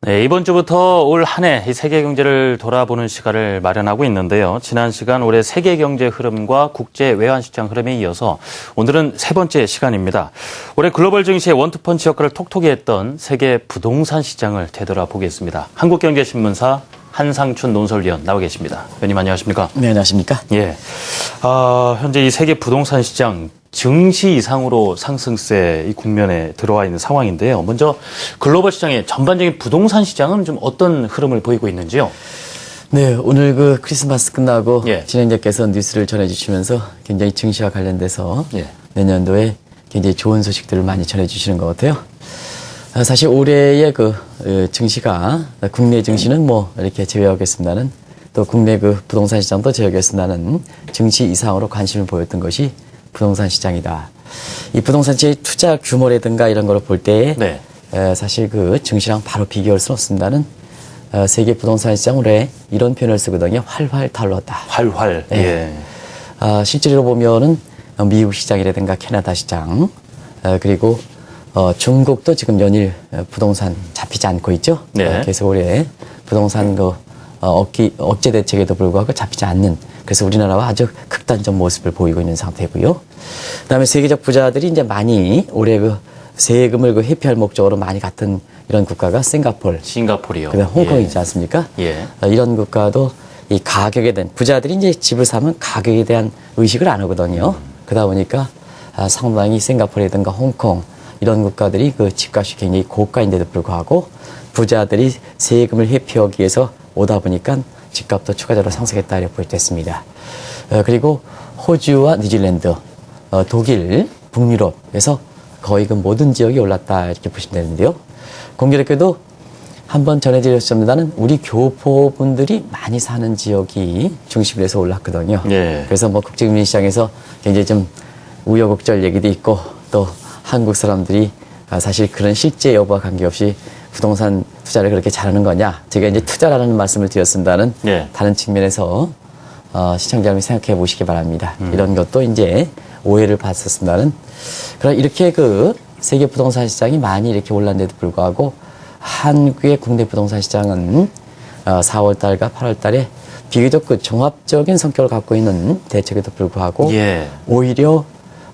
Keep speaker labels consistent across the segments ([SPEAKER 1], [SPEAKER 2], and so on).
[SPEAKER 1] 네, 이번 주부터 올 한 해 세계 경제를 돌아보는 시간을 마련하고 있는데요. 지난 시간 올해 세계 경제 흐름과 국제 외환 시장 흐름에 이어서 오늘은 세 번째 시간입니다. 올해 글로벌 증시의 원투펀치 역할을 톡톡히 했던 세계 부동산 시장을 되돌아보겠습니다. 한국경제신문사 한상춘 논설위원 나와 계십니다. 위원님 안녕하십니까?
[SPEAKER 2] 네, 안녕하십니까?
[SPEAKER 1] 예. 현재 이 세계 부동산 시장 증시 이상으로 상승세 이 국면에 들어와 있는 상황인데요. 먼저 글로벌 시장의 전반적인 부동산 시장은 좀 어떤 흐름을 보이고 있는지요?
[SPEAKER 2] 네, 오늘 그 크리스마스 끝나고
[SPEAKER 1] 예.
[SPEAKER 2] 진행자께서 뉴스를 전해주시면서 굉장히 증시와 관련돼서
[SPEAKER 1] 예.
[SPEAKER 2] 내년도에 굉장히 좋은 소식들을 많이 전해주시는 것 같아요. 사실 올해의 증시가 국내 증시는 뭐 이렇게 제외하겠습니다는 또 국내 부동산 시장도 제외하겠습니다는 증시 이상으로 관심을 보였던 것이 부동산 시장이다. 이 부동산 시장의 투자 규모라든가 이런 걸 볼 때
[SPEAKER 1] 네.
[SPEAKER 2] 사실 증시랑 바로 비교할 수는 없습니다는 세계 부동산 시장 올해 이런 표현을 쓰거든요. 활활 탈렀다.
[SPEAKER 1] 활활.
[SPEAKER 2] 네. 예. 실제로 보면은 미국 시장이라든가 캐나다 시장 그리고 중국도 지금 연일 부동산 잡히지 않고 있죠.
[SPEAKER 1] 네.
[SPEAKER 2] 그래서 올해 부동산 억제 대책에도 불구하고 잡히지 않는 그래서 우리나라와 아주 극단적 모습을 보이고 있는 상태고요. 그다음에 세계적 부자들이 이제 많이 올해 세금을 회피할 목적으로 많이 갔던 이런 국가가
[SPEAKER 1] 싱가포르요.
[SPEAKER 2] 그다음 홍콩이지 않습니까?
[SPEAKER 1] 예.
[SPEAKER 2] 이런 국가도 이 가격에 대한 부자들이 이제 집을 사면 가격에 대한 의식을 안 하거든요. 그러다 보니까 상당히 싱가포르라든가 홍콩 이런 국가들이 집값이 굉장히 고가인데도 불구하고 부자들이 세금을 회피하기 위해서 오다 보니까 집값도 추가적으로 상승했다 이렇게 볼 때 있습니다. 그리고 호주와 뉴질랜드, 독일, 북유럽에서 거의 모든 지역이 올랐다 이렇게 보시면 되는데요. 공교롭게도 한번 전해드렸습니다는 우리 교포분들이 많이 사는 지역이 중심으로 해서 올랐거든요.
[SPEAKER 1] 예.
[SPEAKER 2] 그래서 국제금융시장에서 굉장히 좀 우여곡절 얘기도 있고 또 한국 사람들이 사실 그런 실제 여부와 관계없이 부동산 투자를 그렇게 잘하는 거냐. 제가 이제 투자라는 말씀을 드렸습니다는
[SPEAKER 1] 예.
[SPEAKER 2] 다른 측면에서 시청자분이 생각해 보시기 바랍니다. 이런 것도 이제 오해를 받았습니다는. 그럼 이렇게 세계 부동산 시장이 많이 이렇게 올랐는데도 불구하고 한국의 국내 부동산 시장은 4월 달과 8월 달에 비교적 종합적인 성격을 갖고 있는 대책에도 불구하고
[SPEAKER 1] 예.
[SPEAKER 2] 오히려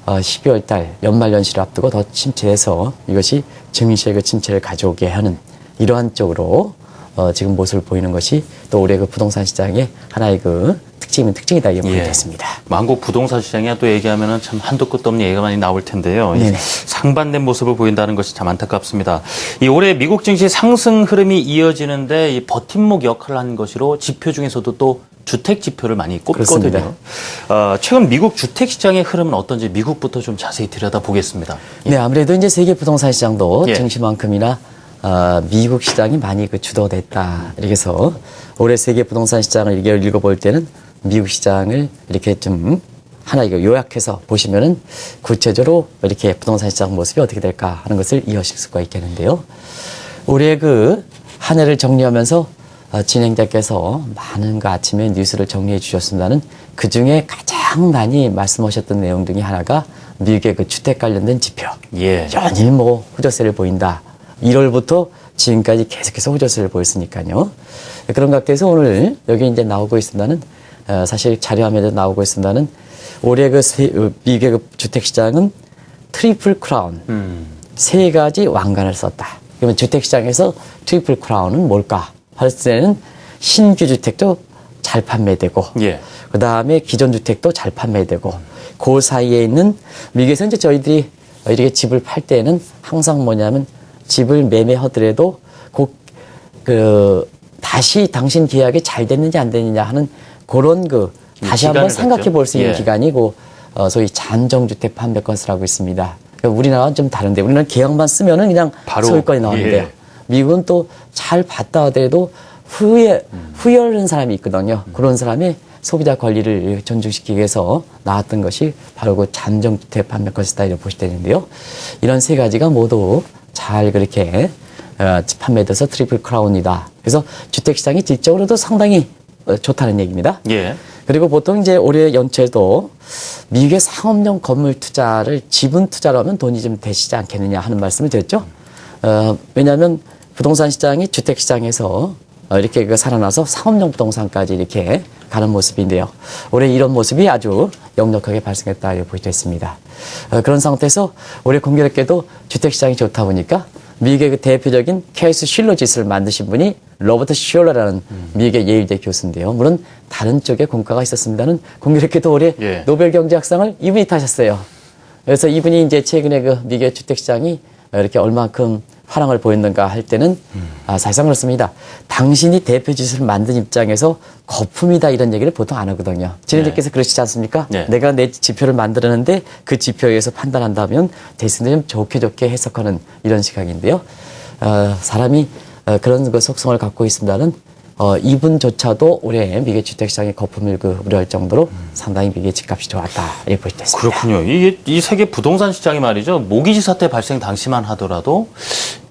[SPEAKER 2] 12월 달 연말연시를 앞두고 더 침체해서 이것이 증시의 침체를 가져오게 하는 이러한 쪽으로 지금 모습을 보이는 것이 또 올해 부동산 시장의 하나의 특징이다 이렇게
[SPEAKER 1] 예.
[SPEAKER 2] 됐습니다.
[SPEAKER 1] 한국 부동산 시장에 또 얘기하면은 참 한도 끝도 없는 얘기가 많이 나올 텐데요.
[SPEAKER 2] 네네.
[SPEAKER 1] 상반된 모습을 보인다는 것이 참 안타깝습니다. 이 올해 미국 증시 상승 흐름이 이어지는데 이 버팀목 역할을 한 것으로 지표 중에서도 또 주택 지표를 많이 꼽거든요. 최근 미국 주택 시장의 흐름은 어떤지 미국부터 좀 자세히 들여다보겠습니다.
[SPEAKER 2] 네, 아무래도 이제 세계 부동산 시장도
[SPEAKER 1] 예.
[SPEAKER 2] 증시만큼이나 미국 시장이 많이 주도됐다. 이렇게 해서 올해 세계 부동산 시장을 읽어볼 때는 미국 시장을 이렇게 좀 하나 요약해서 보시면은 구체적으로 이렇게 부동산 시장 모습이 어떻게 될까 하는 것을 이해하실 수가 있겠는데요. 올해 한 해를 정리하면서 진행자께서 많은 아침에 뉴스를 정리해 주셨습니다는 그 중에 가장 많이 말씀하셨던 내용 중에 하나가 미국의 주택 관련된 지표.
[SPEAKER 1] 예.
[SPEAKER 2] 연일 호조세를 보인다. 1월부터 지금까지 계속해서 호조세를 보였으니까요. 그런 각도에서 오늘 여기 이제 나오고 있습니다는 사실 자료화면에도 나오고 있습니다는 올해 미국의 주택 시장은 트리플 크라운. 세 가지 왕관을 썼다. 그러면 주택 시장에서 트리플 크라운은 뭘까? 할 때는 신규 주택도 잘 판매되고,
[SPEAKER 1] 예.
[SPEAKER 2] 그 다음에 기존 주택도 잘 판매되고, 그 사이에 있는 미국에서 이제 저희들이 이렇게 집을 팔 때는 항상 뭐냐면 집을 매매하더라도 다시 당신 계약이 잘 됐는지 안 됐느냐 하는 그런 다시 한번 생각해 볼 수 있는
[SPEAKER 1] 예.
[SPEAKER 2] 기간이고, 소위 잠정주택 판매 건수를 하고 있습니다. 그러니까 우리나라는 좀 다른데, 우리나라는 계약만 쓰면은 그냥
[SPEAKER 1] 바로,
[SPEAKER 2] 소유권이 나오는데요.
[SPEAKER 1] 예.
[SPEAKER 2] 미국은 또 잘 받다 하더라도 후회하는 사람이 있거든요. 그런 사람의 소비자 권리를 존중시키기 위해서 나왔던 것이 바로 잠정주택 판매 건수다 이렇게 보시면 되는데요. 이런 세 가지가 모두 잘 그렇게 판매돼서 트리플 크라운이다. 그래서 주택시장이 질적으로도 상당히 좋다는 얘기입니다.
[SPEAKER 1] 예.
[SPEAKER 2] 그리고 보통 이제 올해 연초에도 미국의 상업용 건물 투자를 지분 투자로 하면 돈이 좀 되시지 않겠느냐 하는 말씀을 드렸죠. 왜냐하면 부동산 시장이 주택 시장에서 이렇게 살아나서 상업용 부동산까지 이렇게 가는 모습인데요. 올해 이런 모습이 아주 역력하게 발생했다 이렇게 보시도 있습니다. 그런 상태에서 올해 공교롭게도 주택 시장이 좋다 보니까 미국의 그 대표적인 케이스 슐러 지수를 만드신 분이 로버트 슐러라는 미국의 예일대 교수인데요. 물론 다른 쪽에 공과가 있었습니다는 공교롭게도 올해
[SPEAKER 1] 예.
[SPEAKER 2] 노벨 경제학상을 이분이 타셨어요. 그래서 이분이 이제 최근에 그 미국의 주택 시장이 이렇게 얼만큼 화랑을 보였는가 할 때는 사실상 그렇습니다. 당신이 대표 지수를 만든 입장에서 거품이다 이런 얘기를 보통 안 하거든요. 지네들께서 그러시지 않습니까?
[SPEAKER 1] 네.
[SPEAKER 2] 내가 내 지표를 만들었는데 그 지표에 의해서 판단한다면 대신에 좀 좋게 해석하는 이런 시각인데요. 사람이 그런 그 속성을 갖고 있습니다는 이분조차도 올해 미국 주택시장의 거품을 우려할 정도로 상당히 미국의 집값이 좋았다 이렇게 볼 수 있습니다.
[SPEAKER 1] 그렇군요. 이 세계 부동산 시장이 말이죠. 모기지 사태 발생 당시만 하더라도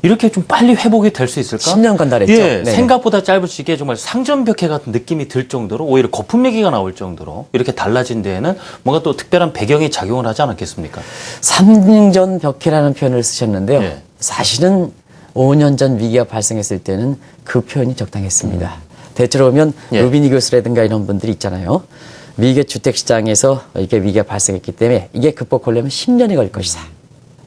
[SPEAKER 1] 이렇게 좀 빨리 회복이 될 수 있을까?
[SPEAKER 2] 10년간 달했죠.
[SPEAKER 1] 예,
[SPEAKER 2] 네네.
[SPEAKER 1] 생각보다 짧을 시기에 정말 상점벽해 같은 느낌이 들 정도로 오히려 거품 얘기가 나올 정도로 이렇게 달라진 데에는 뭔가 또 특별한 배경이 작용을 하지 않았겠습니까?
[SPEAKER 2] 3년 전 벽해라는 표현을 쓰셨는데요.
[SPEAKER 1] 예.
[SPEAKER 2] 사실은 5년 전 위기가 발생했을 때는 그 표현이 적당했습니다. 대체로 보면
[SPEAKER 1] 예.
[SPEAKER 2] 루비니 교수라든가 이런 분들이 있잖아요. 미국의 주택시장에서 이게 위기가 발생했기 때문에 이게 극복하려면 10년이 걸릴 것이다.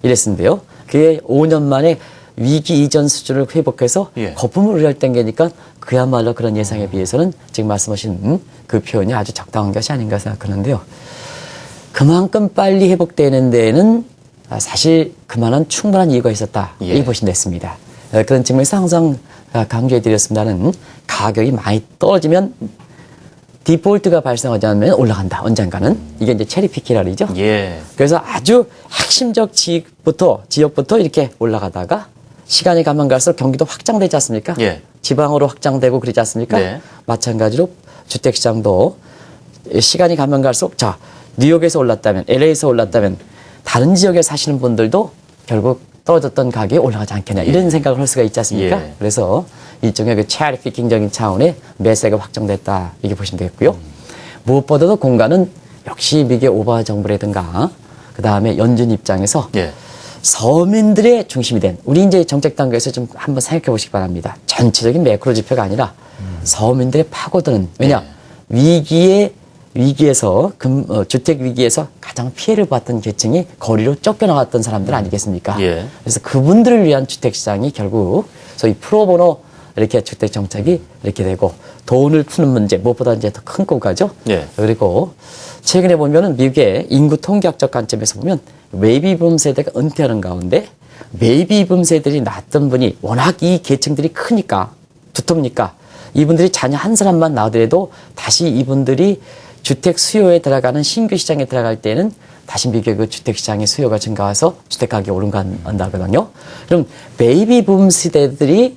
[SPEAKER 2] 이랬는데요. 그게 5년 만에 위기 이전 수준을 회복해서
[SPEAKER 1] 예.
[SPEAKER 2] 거품을 우려할 땡기니까 그야말로 그런 예상에 비해서는 지금 말씀하신 그 표현이 아주 적당한 것이 아닌가 생각하는데요. 그만큼 빨리 회복되는 데에는 사실 그만한 충분한 이유가 있었다.
[SPEAKER 1] 예.
[SPEAKER 2] 이렇게 보시면 됐습니다. 그런 측면에서 항상 강조해드렸습니다는 가격이 많이 떨어지면 디폴트가 발생하지 않으면 올라간다. 언젠가는. 이게 이제 체리피키라 그러죠.
[SPEAKER 1] 예.
[SPEAKER 2] 그래서 아주 핵심적 지역부터 이렇게 올라가다가 시간이 가면 갈수록 경기도 확장되지 않습니까?
[SPEAKER 1] 예.
[SPEAKER 2] 지방으로 확장되고 그러지 않습니까?
[SPEAKER 1] 네.
[SPEAKER 2] 마찬가지로 주택시장도 시간이 가면 갈수록 자, 뉴욕에서 올랐다면, LA에서 올랐다면 다른 지역에 사시는 분들도 결국 떨어졌던 가격이 올라가지 않겠냐 이런 생각을 할 수가 있지 않습니까?
[SPEAKER 1] 예.
[SPEAKER 2] 그래서 일종의 그 체리 피킹적인 차원의 매세가 확정됐다 이렇게 보시면 되겠고요. 무엇보다도 공간은 역시 미국의 오바마 정부라든가 그 다음에 연준 입장에서
[SPEAKER 1] 예.
[SPEAKER 2] 서민들의 중심이 된 우리 이제 정책 단계에서 좀 한번 생각해 보시기 바랍니다. 전체적인 매크로 지표가 아니라 서민들의 파고드는 왜냐 위기에서 주택 위기에서 가장 피해를 봤던 계층이 거리로 쫓겨나갔던 사람들 아니겠습니까?
[SPEAKER 1] 예.
[SPEAKER 2] 그래서 그분들을 위한 주택 시장이 결국 소위 프로보노 이렇게 주택 정책이 이렇게 되고 돈을 푸는 문제 무엇보다 이제 더 큰 거가죠.
[SPEAKER 1] 예.
[SPEAKER 2] 그리고 최근에 보면은 미국의 인구 통계학적 관점에서 보면 베이비붐 세대가 은퇴하는 가운데 베이비붐 세대들이 낳았던 분이 워낙 이 계층들이 크니까 두텁니까 이분들이 자녀 한 사람만 낳으더라도 다시 이분들이 주택 수요에 들어가는 신규 시장에 들어갈 때는 다시 미국의 그 주택 시장의 수요가 증가해서 주택 가격이 오른다거든요. 그럼 베이비붐 세대들이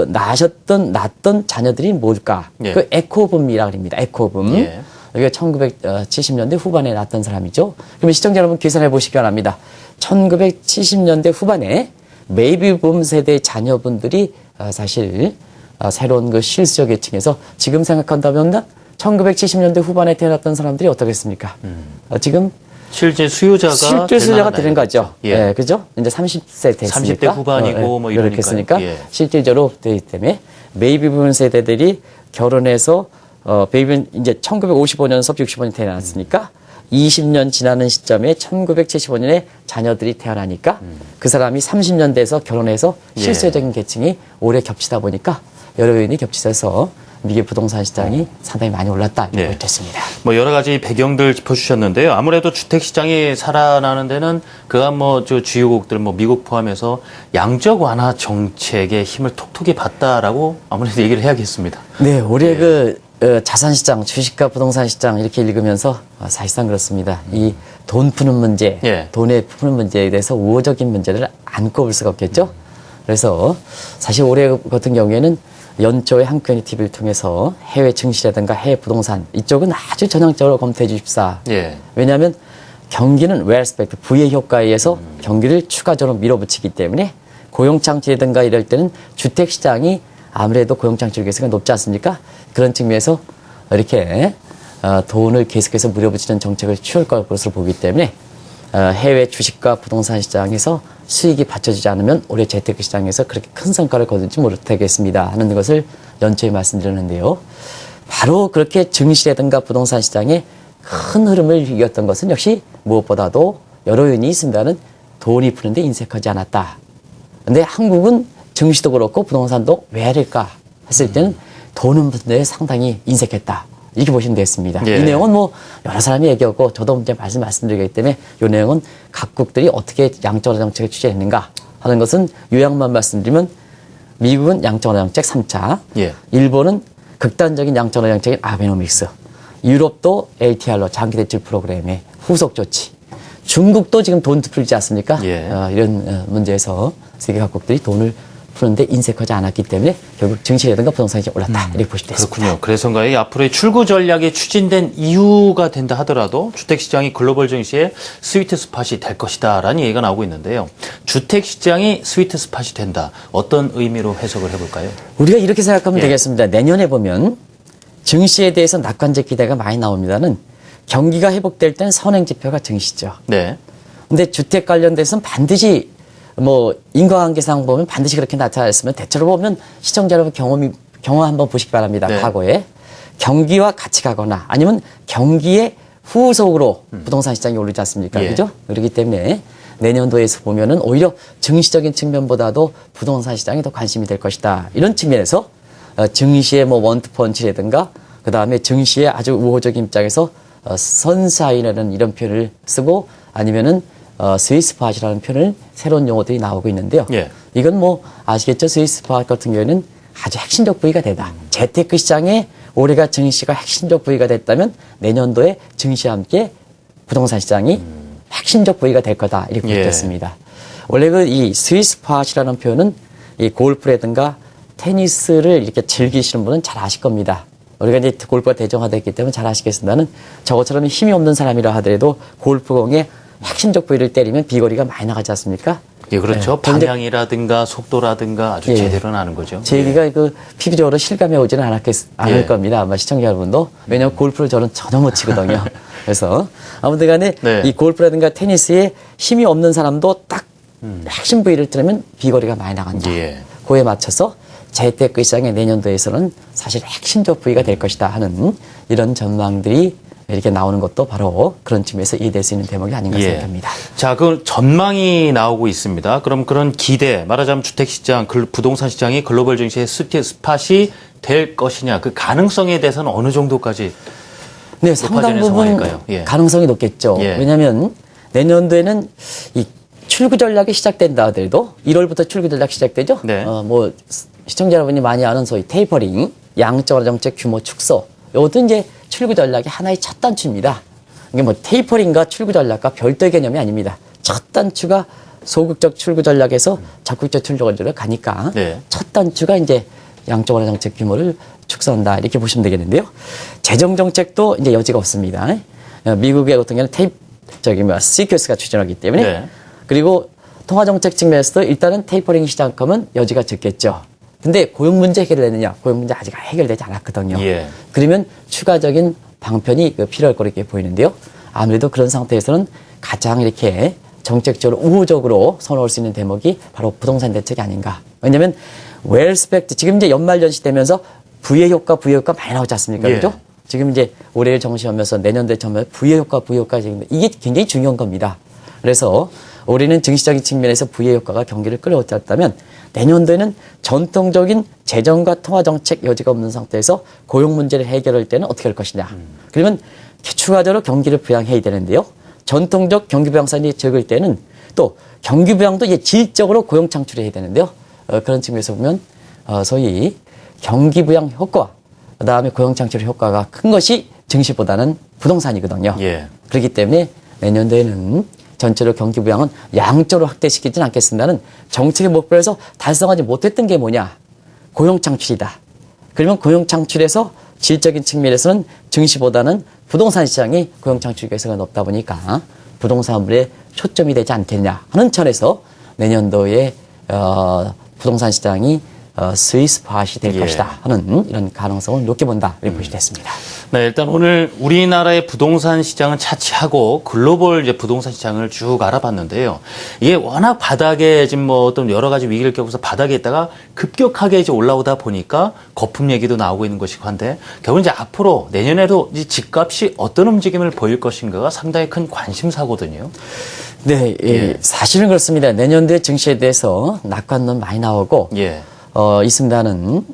[SPEAKER 2] 낳았던 자녀들이 뭘까?
[SPEAKER 1] 예.
[SPEAKER 2] 그 에코붐이라고 합니다. 에코붐.
[SPEAKER 1] 예.
[SPEAKER 2] 여기가 1970년대 후반에 낳았던 사람이죠. 그러면 시청자 여러분 계산해 보시기 바랍니다. 1970년대 후반에 베이비붐 세대 자녀분들이 사실 새로운 그 실수요 계층에서 지금 생각한다면 1970년대 후반에 태어났던 사람들이 어떻겠습니까? 지금
[SPEAKER 1] 실제 수요자가
[SPEAKER 2] 실제 수요자가 되는 거죠.
[SPEAKER 1] 예.
[SPEAKER 2] 그죠? 이제 30세 됐으니까.
[SPEAKER 1] 30대 후반이고 뭐
[SPEAKER 2] 이렇게
[SPEAKER 1] 이러니까요.
[SPEAKER 2] 했으니까
[SPEAKER 1] 예.
[SPEAKER 2] 실질적으로 되기 때문에 베이비붐 세대들이 결혼해서 베이비붐 이제 1955년서 65년에 태어났으니까 20년 지나는 시점에 1975년에 자녀들이 태어나니까 그 사람이 30년 돼서 결혼해서
[SPEAKER 1] 예.
[SPEAKER 2] 실수요적인 계층이 오래 겹치다 보니까 여러 요인이 겹치셔서 미국 부동산 시장이 상당히 많이 올랐다
[SPEAKER 1] 네.
[SPEAKER 2] 이렇게 됐습니다.
[SPEAKER 1] 뭐 여러 가지 배경들 짚어주셨는데요. 아무래도 주택 시장이 살아나는 데는 그간 뭐 저 주요국들 뭐 미국 포함해서 양적 완화 정책의 힘을 톡톡히 봤다라고 아무래도 얘기를 해야겠습니다.
[SPEAKER 2] 네, 올해 그 자산 시장, 주식과 부동산 시장 이렇게 읽으면서 사실상 그렇습니다. 이 돈 푸는 문제,
[SPEAKER 1] 예.
[SPEAKER 2] 돈에 푸는 문제에 대해서 우호적인 문제를 안 꼽을 수가 없겠죠. 그래서 사실 올해 같은 경우에는 연초에 한큐니 TV를 통해서 해외 증시라든가 해외 부동산 이쪽은 아주 전향적으로 검토해 주십사.
[SPEAKER 1] 예.
[SPEAKER 2] 왜냐하면 경기는 웰스펙트 V의 효과에 의해서 경기를 추가적으로 밀어붙이기 때문에 고용창출이라든가 이럴 때는 주택시장이 아무래도 고용창출 계수가 높지 않습니까? 그런 측면에서 이렇게 돈을 계속해서 밀어붙이는 정책을 취할 것으로 보기 때문에 해외 주식과 부동산 시장에서 수익이 받쳐지지 않으면 올해 재테크 시장에서 그렇게 큰 성과를 거두지 못하겠습니다 하는 것을 연초에 말씀드렸는데요. 바로 그렇게 증시라든가 부동산 시장의 큰 흐름을 이겼던 것은 역시 무엇보다도 여러 요인이 있습니다는 돈이 푸는데 인색하지 않았다. 근데 한국은 증시도 그렇고 부동산도 왜 할까 했을 때는 돈은 푸는데 상당히 인색했다. 이렇게 보시면 되겠습니다.
[SPEAKER 1] 예.
[SPEAKER 2] 이 내용은 뭐 여러 사람이 얘기하고 저도 이제 말씀드리기 때문에 이 내용은 각국들이 어떻게 양적완화 정책을 취재했는가 하는 것은 요약만 말씀드리면 미국은 양적완화 정책 3차,
[SPEAKER 1] 예.
[SPEAKER 2] 일본은 극단적인 양적완화 정책인 아베노믹스, 유럽도 LTR로 장기 대출 프로그램의 후속 조치, 중국도 지금 돈 풀지 않습니까?
[SPEAKER 1] 예.
[SPEAKER 2] 이런 문제에서 세계 각국들이 돈을 푸는데 인색하지 않았기 때문에 결국 증시라든가 부동산이 올랐다. 이렇게 보시면 되겠습니다.
[SPEAKER 1] 그렇군요. 그래서인가요? 앞으로의 출구 전략이 추진된 이유가 된다 하더라도 주택시장이 글로벌 증시의 스위트 스팟이 될 것이다라는 얘기가 나오고 있는데요. 주택시장이 스위트 스팟이 된다. 어떤 의미로 해석을 해볼까요?
[SPEAKER 2] 우리가 이렇게 생각하면
[SPEAKER 1] 예.
[SPEAKER 2] 되겠습니다. 내년에 보면 증시에 대해서 낙관적 기대가 많이 나옵니다는 경기가 회복될 때는 선행지표가 증시죠.
[SPEAKER 1] 네.
[SPEAKER 2] 근데 주택 관련돼서는 반드시 뭐 인과관계상 보면 반드시 그렇게 나타났으면 대체로 보면 시청자 여러분 경험 한번 보시기 바랍니다.
[SPEAKER 1] 네.
[SPEAKER 2] 과거에 경기와 같이 가거나 아니면 경기의 후속으로 부동산 시장이 오르지 않습니까?
[SPEAKER 1] 예.
[SPEAKER 2] 그죠? 그렇기 때문에 내년도에서 보면은 오히려 증시적인 측면보다도 부동산 시장에 더 관심이 될 것이다. 이런 측면에서 증시의 뭐 원투펀치라든가 그 다음에 증시의 아주 우호적인 입장에서 선사인이라는 이런 표현을 쓰고 아니면은 스위스팟이라는 표현을 새로운 용어들이 나오고 있는데요.
[SPEAKER 1] 예.
[SPEAKER 2] 이건 뭐 아시겠죠? 스위스팟 같은 경우에는 아주 핵심적 부위가 되다. 재테크 시장에 올해가 증시가 핵심적 부위가 됐다면 내년도에 증시와 함께 부동산 시장이 핵심적 부위가 될 거다. 이렇게
[SPEAKER 1] 예.
[SPEAKER 2] 보겠습니다. 원래 그 이 스위스팟이라는 표현은 이 골프라든가 테니스를 이렇게 즐기시는 분은 잘 아실 겁니다. 우리가 이제 골프가 대중화됐기 때문에 잘 아시겠습니다는 저것처럼 힘이 없는 사람이라 하더라도 골프공에 핵심적 부위를 때리면 비거리가 많이 나가지 않습니까?
[SPEAKER 1] 예, 그렇죠.
[SPEAKER 2] 네. 그런데
[SPEAKER 1] 방향이라든가 속도라든가 아주
[SPEAKER 2] 예.
[SPEAKER 1] 제대로 나는 거죠.
[SPEAKER 2] 제 얘기가 그 피부적으로 실감해 오지는 않을
[SPEAKER 1] 예.
[SPEAKER 2] 겁니다. 아마 시청자 여러분도. 왜냐하면 골프를 저는 전혀 못 치거든요. 그래서 아무튼 간에
[SPEAKER 1] 네.
[SPEAKER 2] 이 골프라든가 테니스에 힘이 없는 사람도 딱 핵심 부위를 뜨면 비거리가 많이 나간다.
[SPEAKER 1] 예.
[SPEAKER 2] 그에 맞춰서 재테크 시장의 내년도에서는 사실 핵심적 부위가 될 것이다 하는 이런 전망들이 이렇게 나오는 것도 바로 그런 측면에서 이해될 수 있는 대목이 아닌가 생각합니다.
[SPEAKER 1] 자, 그 전망이 나오고 있습니다. 그럼 그런 기대, 말하자면 주택시장, 부동산 시장이 글로벌 증시의 스팟이 될 것이냐, 그 가능성에 대해서는 어느 정도까지
[SPEAKER 2] 네, 상당
[SPEAKER 1] 높아지는
[SPEAKER 2] 부분
[SPEAKER 1] 상황일까요? 예.
[SPEAKER 2] 가능성이 높겠죠.
[SPEAKER 1] 예.
[SPEAKER 2] 왜냐하면 내년도에는 이 출구 전략이 시작된다 하더라도 1월부터 출구 전략 시작되죠.
[SPEAKER 1] 네.
[SPEAKER 2] 뭐 시청자 여러분이 많이 아는 소위 테이퍼링, 양적완화 정책 규모 축소. 이것도 이제 출구 전략의 하나의 첫 단추입니다. 이게 뭐 테이퍼링과 출구 전략과 별도의 개념이 아닙니다. 첫 단추가 소극적 출구 전략에서 적극적 출구 전략으로 가니까
[SPEAKER 1] 네.
[SPEAKER 2] 첫 단추가 이제 양적완화 정책 규모를 축소한다 이렇게 보시면 되겠는데요. 재정 정책도 이제 여지가 없습니다. 미국의 같은 경우는 CQS가 추진하기 때문에
[SPEAKER 1] 네.
[SPEAKER 2] 그리고 통화 정책 측면에서도 일단은 테이퍼링이 시작하면 여지가 적겠죠. 근데 고용 문제 해결되느냐? 고용 문제 아직 해결되지 않았거든요.
[SPEAKER 1] 예.
[SPEAKER 2] 그러면 추가적인 방편이 필요할 거로 이렇게 보이는데요. 아무래도 그런 상태에서는 가장 이렇게 정책적으로 우호적으로 선호할 수 있는 대목이 바로 부동산 대책이 아닌가. 왜냐하면 웰스펙트 지금 이제 연말 연시되면서 부의 효과 많이 나오지 않습니까?
[SPEAKER 1] 예.
[SPEAKER 2] 그죠? 지금 이제 올해를 정시하면서 내년도에 정말 부의 효과 지금 이게 굉장히 중요한 겁니다. 그래서 올해는 증시적인 측면에서 부의 효과가 경기를 끌어올렸다면 내년도에는 전통적인 재정과 통화 정책 여지가 없는 상태에서 고용 문제를 해결할 때는 어떻게 할 것이냐. 그러면 추가적으로 경기를 부양해야 되는데요. 전통적 경기 부양산이 적을 때는 또 경기 부양도 이제 질적으로 고용 창출해야 되는데요. 그런 측면에서 보면 소위 경기 부양 효과, 그다음에 고용 창출 효과가 큰 것이 증시보다는 부동산이거든요.
[SPEAKER 1] 예.
[SPEAKER 2] 그렇기 때문에 내년도에는 전체로 경기 부양은 양적으로 확대시키지는 않겠습니다는 정책의 목표에서 달성하지 못했던 게 뭐냐? 고용 창출이다. 그러면 고용 창출에서 질적인 측면에서는 증시보다는 부동산 시장이 고용 창출 개수가 높다 보니까 부동산물에 초점이 되지 않겠냐 하는 차원에서 내년도에 부동산 시장이 스위스화시 될
[SPEAKER 1] 예.
[SPEAKER 2] 것이다 하는 이런 가능성을 높게 본다 이렇게 보시면 됐습니다.
[SPEAKER 1] 네, 일단 오늘 우리나라의 부동산 시장은 차치하고 글로벌 이제 부동산 시장을 쭉 알아봤는데요. 이게 워낙 바닥에 지금 뭐 어떤 여러 가지 위기를 겪어서 바닥에 있다가 급격하게 이제 올라오다 보니까 거품 얘기도 나오고 있는 것이고 한데 결국 이제 앞으로 내년에도 이 집값이 어떤 움직임을 보일 것인가가 상당히 큰 관심사거든요.
[SPEAKER 2] 네, 예, 사실은 그렇습니다. 내년도에 증시에 대해서 낙관론 많이 나오고
[SPEAKER 1] 예.
[SPEAKER 2] 있습니다는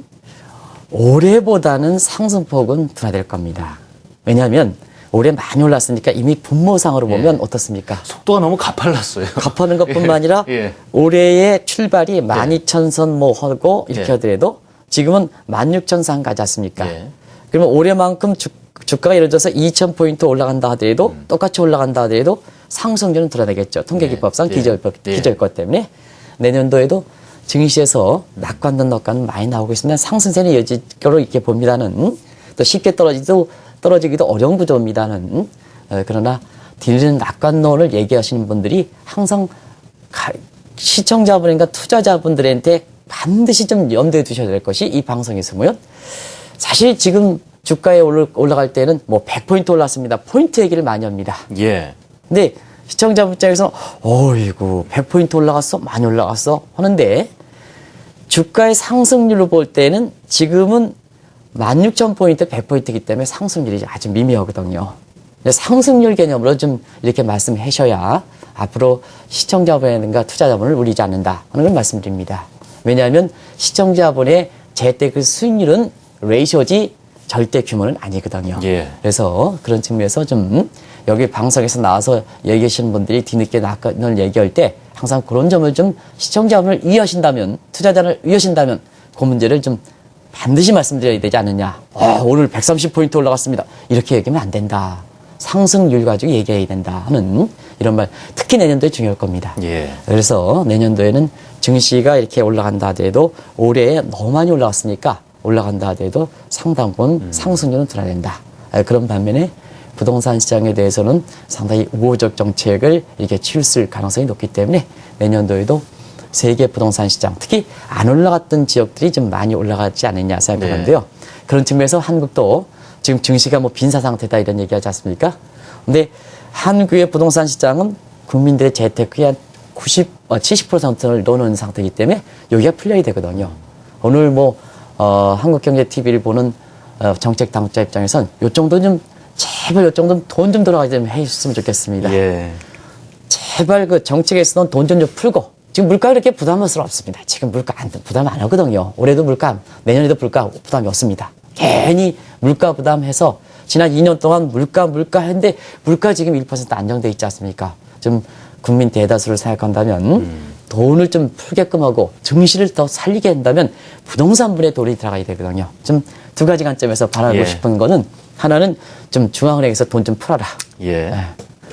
[SPEAKER 2] 올해보다는 상승폭은 둔화될 겁니다. 왜냐하면 올해 많이 올랐으니까 이미 분모상으로 보면 어떻습니까?
[SPEAKER 1] 속도가 너무 가팔랐어요.
[SPEAKER 2] 갚아는 것뿐만 아니라
[SPEAKER 1] 예.
[SPEAKER 2] 올해의 출발이 12,000선 뭐 하고 이렇게
[SPEAKER 1] 예.
[SPEAKER 2] 하더라도 지금은 16,000선 가지 않습니까?
[SPEAKER 1] 예.
[SPEAKER 2] 그러면 올해만큼 주가가 예를 들어서 2,000포인트 올라간다 하더라도 똑같이 올라간다 하더라도 상승률은 둔화되겠죠. 통계기법상
[SPEAKER 1] 예.
[SPEAKER 2] 기저효과 때문에 내년도에도 증시에서 낙관론 많이 나오고 있습니다. 상승세는 여지로 이렇게 봅니다는 또 쉽게 떨어지기도 어려운 구조입니다는 그러나 뒤는 낙관론을 얘기하시는 분들이 항상 시청자분과 투자자분들한테 반드시 좀 염두에 두셔야 될 것이 이 방송에서면 사실 지금 주가에 올라갈 때는 뭐 100포인트 올랐습니다. 포인트 얘기를 많이 합니다.
[SPEAKER 1] 예.
[SPEAKER 2] 근데 시청자분 입장에서 어이구 100포인트 올라갔어? 많이 올라갔어? 하는데 주가의 상승률로 볼 때는 지금은 16,000포인트 100포인트이기 때문에 상승률이 아주 미미하거든요. 상승률 개념으로 좀 이렇게 말씀하셔야 앞으로 시청자분과 투자자분을 울리지 않는다 하는 걸 말씀드립니다. 왜냐하면 시청자분의 재테크 수익률은 레이쇼지 절대 규모는 아니거든요.
[SPEAKER 1] 예.
[SPEAKER 2] 그래서 그런 측면에서 좀 여기 방송에서 나와서 얘기하시는 분들이 뒤늦게 낙관을 얘기할 때 항상 그런 점을 좀 시청자분을 이해하신다면 투자자를 이해하신다면 그 문제를 좀 반드시 말씀드려야 되지 않느냐. 오늘 130포인트 올라갔습니다. 이렇게 얘기하면 안 된다. 상승률 가지고 얘기해야 된다 하는 이런 말 특히 내년도에 중요할 겁니다.
[SPEAKER 1] 예.
[SPEAKER 2] 그래서 내년도에는 증시가 이렇게 올라간다 하더라도 올해 너무 많이 올라갔으니까 올라간다 하더라도 상당분 상승률은 둔화된다. 그런 반면에 부동산 시장에 대해서는 상당히 우호적 정책을 이렇게 취했을 가능성이 높기 때문에 내년도에도 세계 부동산 시장, 특히 안 올라갔던 지역들이 좀 많이 올라가지 않느냐 생각하는데요. 네. 그런 측면에서 한국도 지금 증시가 뭐 빈사 상태다 이런 얘기하지 않습니까? 근데 한국의 부동산 시장은 국민들의 재테크의 한 70%를 넣어놓은 상태이기 때문에 여기가 풀려야 되거든요. 오늘 뭐 한국경제TV를 보는 정책 당국자 입장에선 요 정도 좀 제발 요 정도 돈 좀 돌아가게 좀 해줬으면 좋겠습니다.
[SPEAKER 1] 예.
[SPEAKER 2] 제발 그 정책에서는 돈 좀 풀고 지금 물가 그렇게 부담스럽습니다. 지금 물가 부담 안 하거든요. 올해도 물가, 내년에도 물가 부담이 없습니다. 괜히 물가 부담해서 지난 2년 동안 물가 했는데 물가 지금 1% 안정돼 있지 않습니까? 좀 국민 대다수를 생각한다면 돈을 좀 풀게끔 하고 증시를 더 살리게 한다면 부동산 분에 돈이 들어가야 되거든요. 좀 두 가지 관점에서 바라고 싶은 거는 하나는 좀 중앙은행에서 돈 좀 풀어라.
[SPEAKER 1] 예.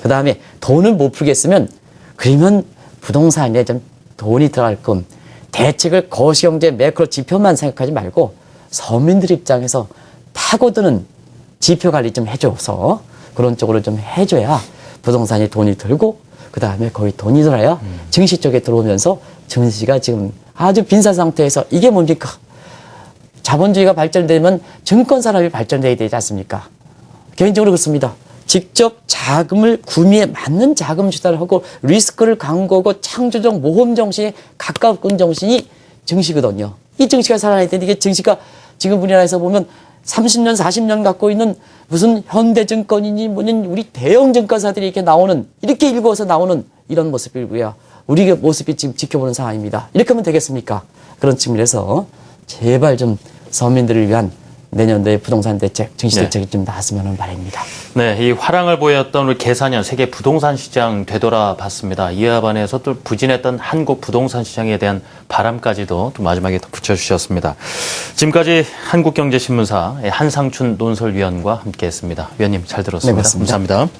[SPEAKER 2] 그 다음에 돈을 못 풀겠으면 그러면 부동산에 좀 돈이 들어갈 건 대책을 거시경제 매크로 지표만 생각하지 말고 서민들 입장에서 파고드는 지표 관리 좀 해줘서 그런 쪽으로 좀 해줘야 부동산에 돈이 들고 그 다음에 거의 돈이 들어야 증시 쪽에 들어오면서 증시가 지금 아주 빈사 상태에서 이게 뭡니까? 자본주의가 발전되면 증권 산업이 발전돼야 되지 않습니까? 개인적으로 그렇습니다. 직접 자금을 구매에 맞는 자금 주사를 하고 리스크를 강구하고 창조적 모험 정신에 가까운 정신이 증시거든요. 이 증시가 살아나야 되는데 이게 증시가 지금 우리나라에서 보면 30년, 40년 갖고 있는 무슨 현대증권이니 뭐니 우리 대형 증권사들이 이렇게 나오는 이렇게 일구어서 나오는 이런 모습이고요. 우리의 모습이 지금 지켜보는 상황입니다. 이렇게 하면 되겠습니까? 그런 측면에서 제발 좀 서민들을 위한 내년도의 부동산 대책, 증시 대책이 좀 나왔으면 하는 바람입니다.
[SPEAKER 1] 네, 이 화랑을 보였던 우리 개사년 세계 부동산 시장 되돌아봤습니다. 이와 반해서 또 부진했던 한국 부동산 시장에 대한 바람까지도 또 마지막에 더 붙여주셨습니다. 지금까지 한국경제신문사 한상춘 논설위원과 함께했습니다. 위원님 잘 들었습니다.
[SPEAKER 2] 네, 맞습니다.
[SPEAKER 1] 감사합니다.